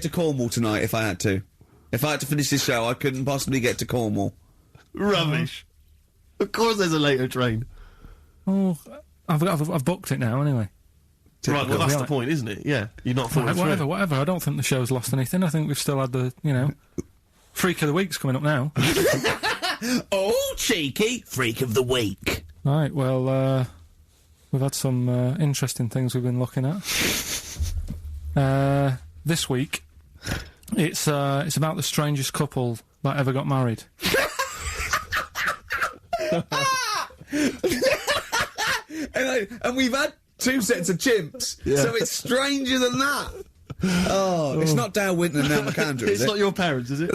to Cornwall tonight if I had to. If I had to finish this show, I couldn't possibly get to Cornwall. Rubbish. Of course there's a later train. Oh, I've booked it now anyway. Right, well, that's the point, isn't it? Yeah, you're not falling through. Whatever. I don't think the show's lost anything. I think we've still had the, Freak of the Week's coming up now. Oh, cheeky Freak of the Week. Right, well, we've had some interesting things we've been looking at. This week, it's about the strangest couple that ever got married. And we've had 2 sets of chimps, so it's stranger than that. Oh, it's not Dale Winton and Nell McAndrew, is it? It's not your parents, is it?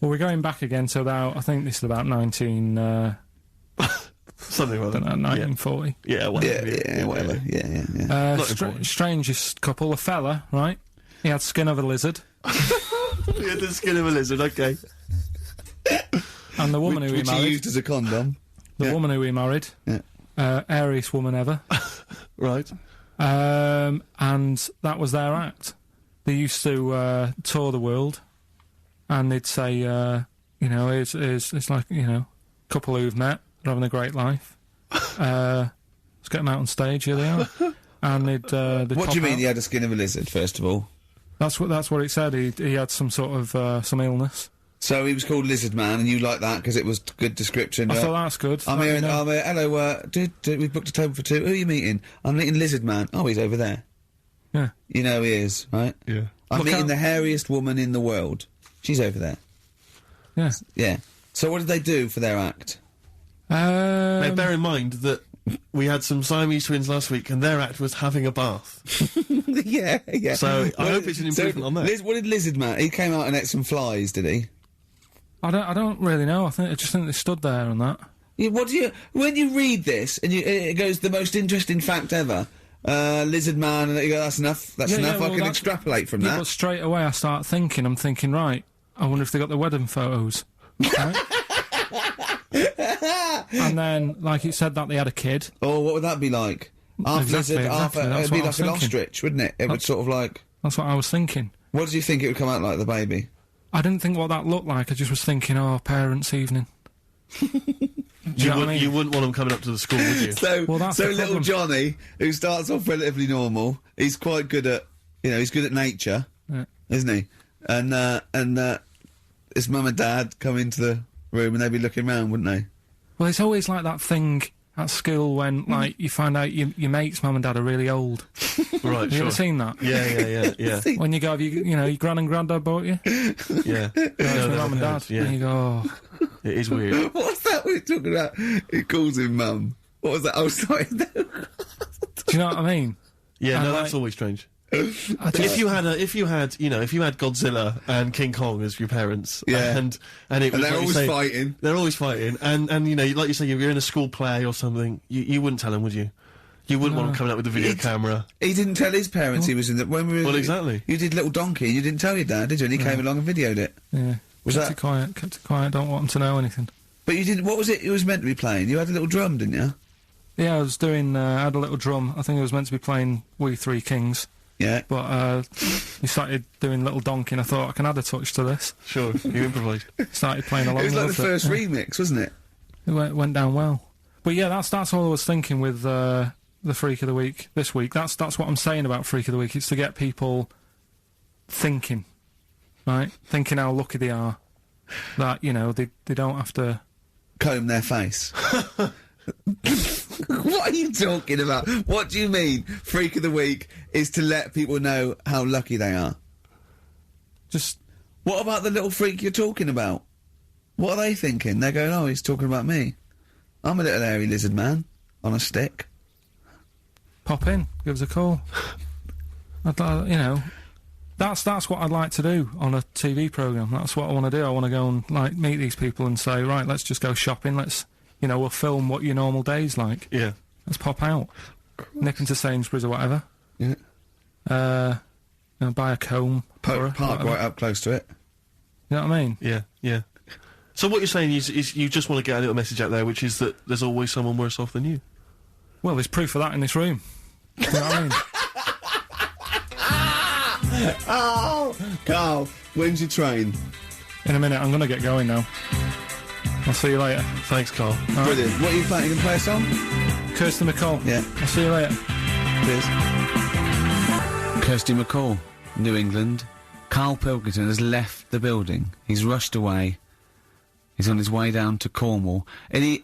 Well, we're going back again to about, I think this is about 19... Something like that. 1940. Yeah, whatever. Whatever. Yeah. Strangest couple, a fella, right? He had skin of a lizard. He had the skin of a lizard, okay. And the woman who he which married... he used as a condom. The woman who he married. Yeah. Airiest woman ever. Right. And that was their act. They used to tour the world, and they'd say, it's like, couple who've met, they're having a great life. Let's get them out on stage, here they are. And they'd What do you mean out. he had a skin of a lizard, first of all? That's what it said. He had some sort of, some illness. So he was called Lizard Man, and you like that because it was good description. I thought that's good. I'm here, hello, we've booked a table for 2. Who are you meeting? I'm meeting Lizard Man. Oh, he's over there. Yeah. You know he is, right? Yeah. I'm meeting the hairiest woman in the world. She's over there. Yeah. Yeah. So what did they do for their act? Now, bear in mind that we had some Siamese twins last week, and their act was having a bath. yeah. So I hope it's an improvement on that. What did Lizard Man? He came out and ate some flies, did he? I don't really know. I just think they stood there and that. Yeah, when you read this and it goes the most interesting fact ever, Lizard Man, and you go, that's enough. That's enough. I can extrapolate from that. But straight away I start thinking. I'm thinking, right. I wonder if they got the wedding photos. Right? And then, like it said, that they had a kid. Oh, what would that be like? Half lizard, half. It'd be like an ostrich, wouldn't it? It would sort of like. That's what I was thinking. What did you think it would come out like, the baby? I didn't think what that looked like. I just was thinking, parents' evening. You wouldn't want them coming up to the school, would you? So little problem. Johnny, who starts off relatively normal, he's quite good at, he's good at nature, isn't he? And his mum and dad come into the room and they'd be looking round, wouldn't they? Well, it's always like that thing at school when, like, you find out your mate's mum and dad are really old. Right, Have you ever seen that? Yeah. When you go, your gran and granddad bought you? Yeah. No, mum and dad. Yeah. And you go, It is weird. What's that we're talking about? He calls him mum. What was that? Oh, sorry. do you know what I mean? Yeah, And, that's always strange. If you had Godzilla and King Kong as your parents, Yeah. and it was, they're like you always say, fighting. They're always fighting, and like you say, you're in a school play or something. You wouldn't tell them, would you? You wouldn't want them coming out with a video camera. He didn't tell his parents he was in the... When we were, Well, exactly. You did Little Donkey, you didn't tell your dad, did you? And he came along and videoed it. Yeah. Kept it quiet, don't want them to know anything. But you didn't... What was it was meant to be playing? You had a little drum, didn't you? Yeah, I was doing, I had a little drum. I think I was meant to be playing We Three Kings. Yeah. But, we started doing Little Donkey and I thought I can add a touch to this. Sure, you improvised. Started playing along It was like the with first remix, wasn't it? It went down well. But yeah, that's all I was thinking with, the Freak of the Week this week. That's what I'm saying about Freak of the Week. It's to get people thinking, right? Thinking how lucky they are. That, they don't have to... Comb their face. What are you talking about? What do you mean, Freak of the Week is to let people know how lucky they are? Just... What about the little freak you're talking about? What are they thinking? They're going, oh, he's talking about me. I'm a little hairy lizard man on a stick. Pop in, give us a call. That's what I'd like to do on a TV programme. That's what I want to do. I want to go and, like, meet these people and say, right, let's just go shopping, we'll film what your normal day's like. Yeah. Let's pop out. Nip into Sainsbury's or whatever. Yeah. Buy a comb. Park right up close to it. You know what I mean? Yeah. So what you're saying is you just want to get a little message out there, which is that there's always someone worse off than you. Well, there's proof of that in this room. You know what I mean? Oh, Carl, when's your train? In a minute, I'm going to get going now. I'll see you later. Thanks, Carl. Brilliant. What are you playing? You can play a song? Kirsty McCall. Yeah. I'll see you later. Cheers. Kirsty McCall, New England. Carl Pilkington has left the building. He's rushed away. He's on his way down to Cornwall. And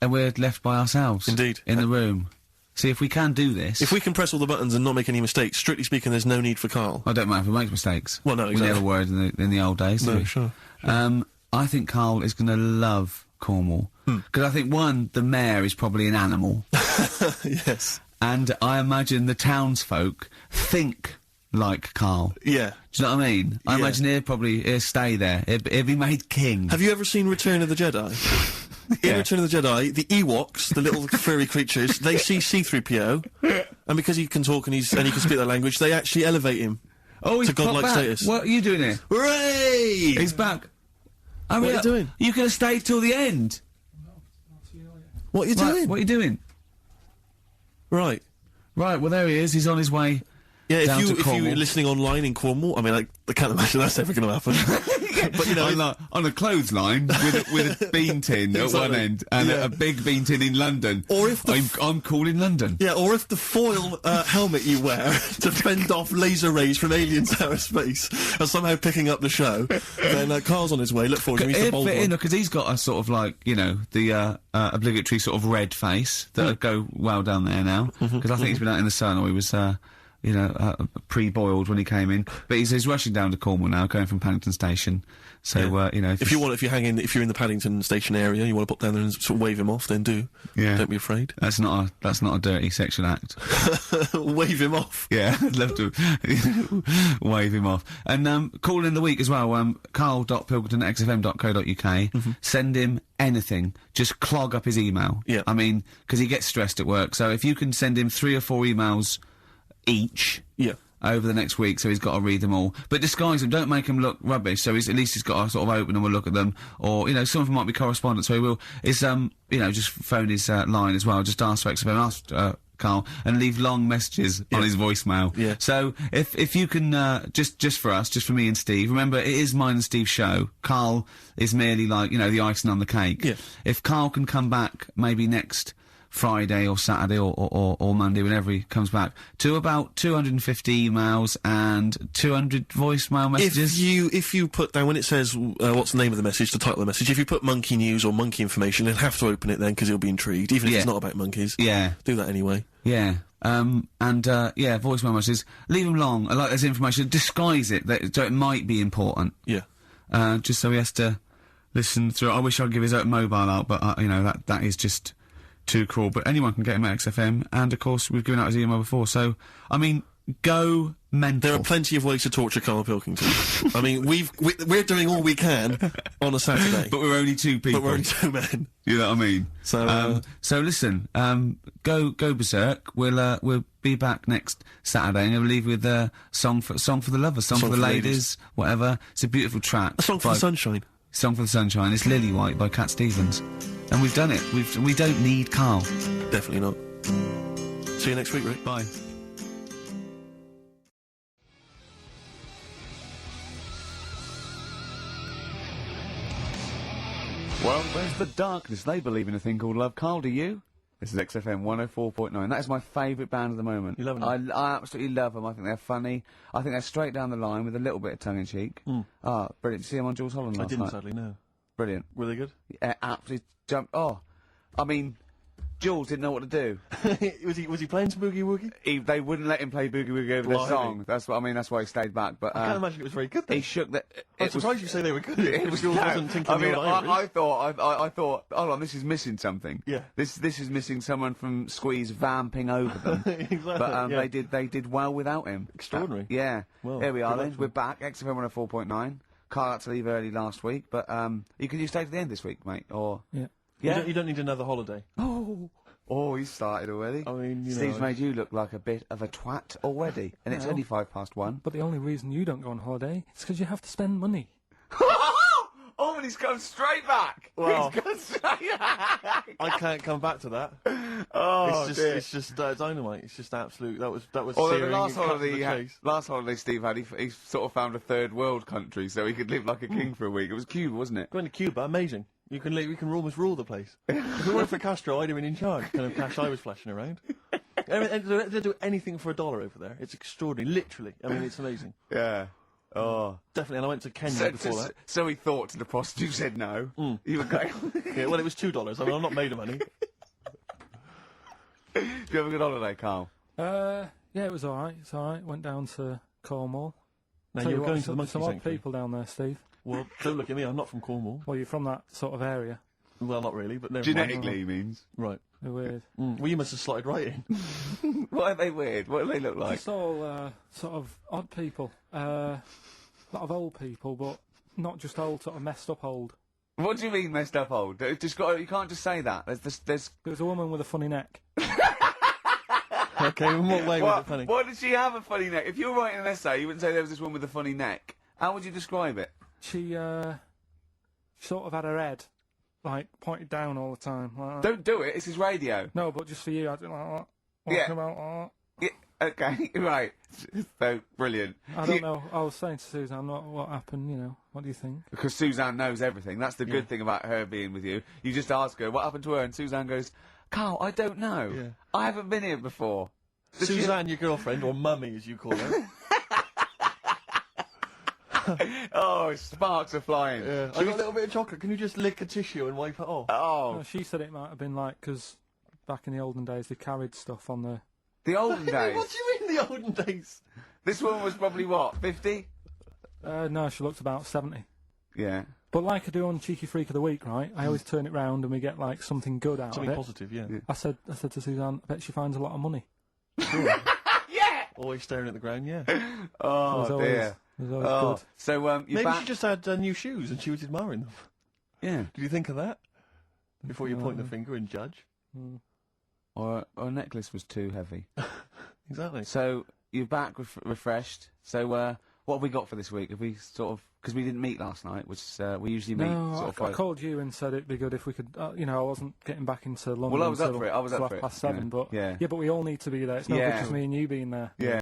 we're left by ourselves. Indeed. In the room. See, if we can do this... If we can press all the buttons and not make any mistakes, strictly speaking, there's no need for Carl. I don't mind if we make mistakes. Well, no, exactly. We never were in the old days, No, we? sure. I think Carl is going to love Cornwall. Because I think, one, the mayor is probably an animal. Yes. And I imagine the townsfolk think like Carl. Yeah. Do you know what I mean? I imagine he'll stay there. He'll be made king. Have you ever seen Return of the Jedi? In Return of the Jedi, the Ewoks, the little furry creatures, they see C-3PO, and because he can talk and he can speak their language, they actually elevate him he's to godlike back. status. What are you doing here? Hooray! He's back. What are you doing? You could have stayed till the end. What are you doing? What are you doing? Right. Right, well, there he is. He's on his way Yeah, down to if Cornwall. you're listening online in Cornwall, I mean, I can't imagine that's ever going to happen. But, you know... on a clothesline with a bean tin at one end and a big bean tin in London. Or if I'm cool in London. Yeah, or if the foil helmet you wear to fend off laser rays from aliens out of space are somehow picking up the show, then Carl's on his way. Look forward to him. He's the bold one. Because he's got a sort of like, you know, the obligatory sort of red face that would go well down there now. Because I think he's been out in the sun, or he was... pre-boiled when he came in, but he's rushing down to Cornwall now, going from Paddington Station. So you know, if you're in the Paddington Station area, you want to pop down there and sort of wave him off, then do. Yeah. Don't be afraid. That's not a dirty sexual act. Wave him off. Yeah, I'd love to wave him off. And call in the week as well. Carl.pilkington@xfm.co.uk. Send him anything. Just clog up his email. Yeah. I mean, because he gets stressed at work. So if you can send him 3 or 4 emails each over the next week, so he's got to read them all, but disguise them, don't make them look rubbish, so at least he's got to sort of open them and look at them, or, you know, some of them might be correspondence, so he will, you know, just phone his line as well, just ask for XFM, ask Carl, and leave long messages on his voicemail. Yeah. So if you can, just for us, just for me and Steve, remember, it is mine and Steve's show. Carl is merely like, you know, the icing on the cake. Yeah. If Carl can come back maybe next Friday or Saturday or Monday, whenever he comes back, to about 250 emails and 200 voicemail messages. If you put down, when it says what's the name of the message, the title of the message, if you put monkey news or monkey information, he'll have to open it then, because he'll be intrigued, even if it's not about monkeys. Yeah. Do that anyway. Yeah. Voicemail messages. Leave them long. I like this information. Disguise it, so it might be important. Yeah. Just so he has to listen through. I wish I'd give his own mobile out, but, you know, that is just too cruel. But anyone can get him at XFM, and of course we've given out his email before, so I mean, go mental. There are plenty of ways to torture Carl Pilkington. I mean, we're doing all we can on a Saturday, but we're only 2 people. But we're only 2 men. You know what I mean? So listen, go berserk. We'll be back next Saturday, and we'll leave with a song for the lovers, song for the ladies, whatever. It's a beautiful track. A song for the sunshine. Song for the Sunshine. It's Lily White by Cat Stevens. And we've done it. We don't need Carl. Definitely not. See you next week, Rick. Bye. Well, there's the darkness. They believe in a thing called love. Carl, do you? This is XFM 104.9. That is my favourite band at the moment. You love them? I absolutely love them. I think they're funny. I think they're straight down the line with a little bit of tongue-in-cheek. Ah, brilliant. Did you see them on Jules Holland last night? I didn't, sadly, no. Brilliant. Were they good? Yeah, absolutely jumped. Oh, I mean, Jules didn't know what to do. was he playing some Boogie Woogie? They wouldn't let him play Boogie Woogie over the song. That's what I mean. That's why he stayed back. But I can't imagine it was very good. Then. He shook that. I'm surprised you say they were good. It was. Jules wasn't tinkling the old ivory. I thought. Hold on, this is missing something. Yeah. This is missing someone from Squeeze vamping over them. Exactly. But they did well without him. Extraordinary. Yeah. Well, here we are then. We're back. XFM 104.9. Carl had to leave early last week, but you stay to the end this week, mate? Or yeah. You don't need another holiday. Oh, he started already. I mean, Steve's made you look like a bit of a twat already, and it's only 1:05. But the only reason you don't go on holiday is because you have to spend money. Oh, and he's gone straight back. Well, He's gone straight back. I can't come back to that. Oh, dear. It's just dynamite. It's just absolute. That was Although the searing last and cut to holiday, the chase. last holiday Steve had, he sort of found a third world country so he could live like a king for a week. It was Cuba, wasn't it? Going to Cuba, amazing. We can almost rule the place. If it weren't for Castro, I'd have been in charge. Kind of cash I was flashing around. They do anything for $1 over there. It's extraordinary, literally. I mean, it's amazing. Yeah. Oh. Definitely. And I went to Kenya before that. So he thought to the prostitute said no. You were going. Yeah, well, it was $2. I mean, I'm not made of money. Did you have a good holiday, Carl? Yeah, it was alright. It's alright. Went down to Cornwall. Now, Tell you you were what, going to the monkey some odd sanctuary. people down there, Steve. Well, don't look at me. I'm not from Cornwall. Well, you're from that sort of area. Well, not really, but never Genetically, he means. mind. Right. They're weird. Well, you must have slotted right in. What are they weird? What do they look like? Just all sort of odd people. A lot of old people, but not just old, sort of messed up old. What do you mean messed up old? You can't just say that. There's There was a woman with a funny neck. Okay, in what way was it funny? Why did she have a funny neck? If you were writing an essay, you wouldn't say there was this one with a funny neck. How would you describe it? She sort of had her head like pointed down all the time. Like that. Don't do it. It's his radio. No, but just for you, I didn't like that. Yeah. Walking about, Yeah, okay, right. So brilliant. I don't know. I was saying to Suzanne, what happened? You know, what do you think? Because Suzanne knows everything. That's the good thing about her being with you. You just ask her what happened to her, and Suzanne goes, "Carl, I don't know. Yeah. I haven't been here before." Suzanne, your girlfriend, or mummy as you call her. Oh, sparks are flying. Yeah. I got a little bit of chocolate. Can you just lick a tissue and wipe it off? Oh, No, she said it might have been like because back in the olden days they carried stuff on the. the olden days. What do you mean the olden days? This woman was probably what, 50? No, she looked about 70. Yeah. But like I do on Cheeky Freak of the Week, right? I always turn it round and we get like something good out Something of it. positive, yeah. I said to Suzanne, I bet she finds a lot of money. Yeah. Always staring at the ground, yeah. Oh It was always, dear. it was always Oh, good. so you're Maybe back. she just had new shoes and she was admiring them. Yeah. Did you think of that? Before you point the finger and judge? Or a necklace was too heavy. Exactly. So you're back refreshed. So what have we got for this week? Have we sort of because we didn't meet last night, which we usually meet. No, sort of I called you and said it'd be good if we could. You know, I wasn't getting back into London. Well, I was up until for it. I was up for it, half past you 7, know. but Yeah. but we all need to be there. It's no Yeah. good just me and you being there. Yeah.